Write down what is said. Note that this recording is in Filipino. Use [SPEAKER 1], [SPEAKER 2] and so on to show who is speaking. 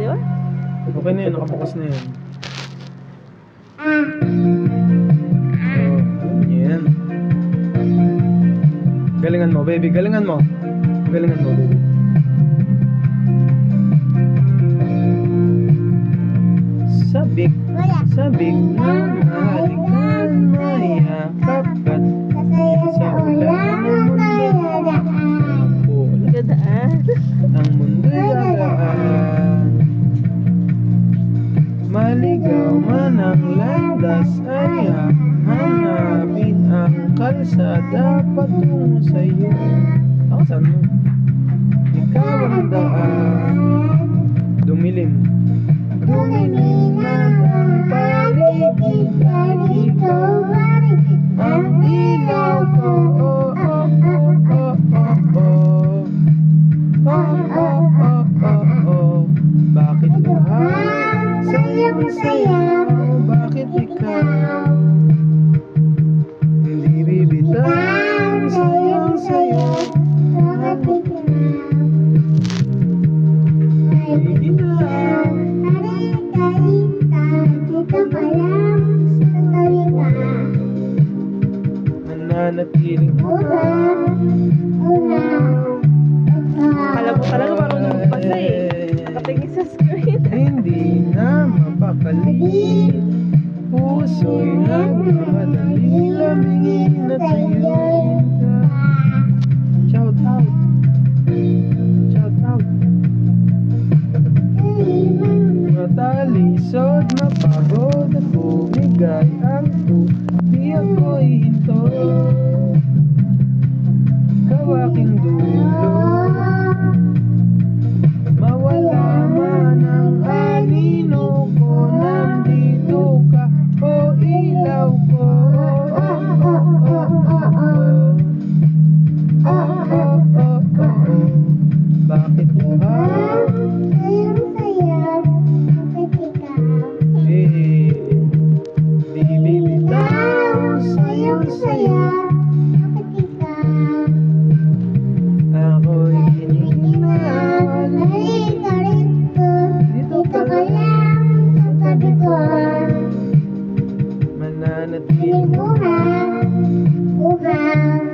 [SPEAKER 1] di ba?
[SPEAKER 2] Okay na yun, nakabukas na yun. So, yan. Galingan mo, baby. Galingan mo. Galingan mo, baby. Sabik, sabik na mahalikan, mayakap at sa ulan ng mundo.
[SPEAKER 1] Gadaan.
[SPEAKER 2] Ang mundo'y gagaan. Maligaw man ang landas ay hanapin ang kalsada patungo sa'yo. Ako saan mo? Ikaw ang daan. Dumilim. Dumilim na ang paligid at ikaw ang ilaw ko. Oh, oh, oh, oh, oh, oh. Oh, oh, oh, oh, oh. Bakit buhay? Sayang sayaw, bakit ikaw hindi bibitaw? Sayang sayaw, bakit hindi ginaw? Mananatiling
[SPEAKER 1] Alam mo talaga marunong magbasa eh. Nakatingin sa screen.
[SPEAKER 2] hindi na mapakali. Puso'y nagmamadali, lamingin at sa'yo'y shout out. Shout out. Matalisod, mapagod at bumigay ang tubi ako'y hinto. Kawaking dulo, mawala man ang anino ko, nandito ka, o ilaw ko. Bakit buhay? Di bibitaw, sayaw, sayaw. Ako'y hinihinaw, dito ka lang sa tabi ko. Mananatiling
[SPEAKER 3] Buhay.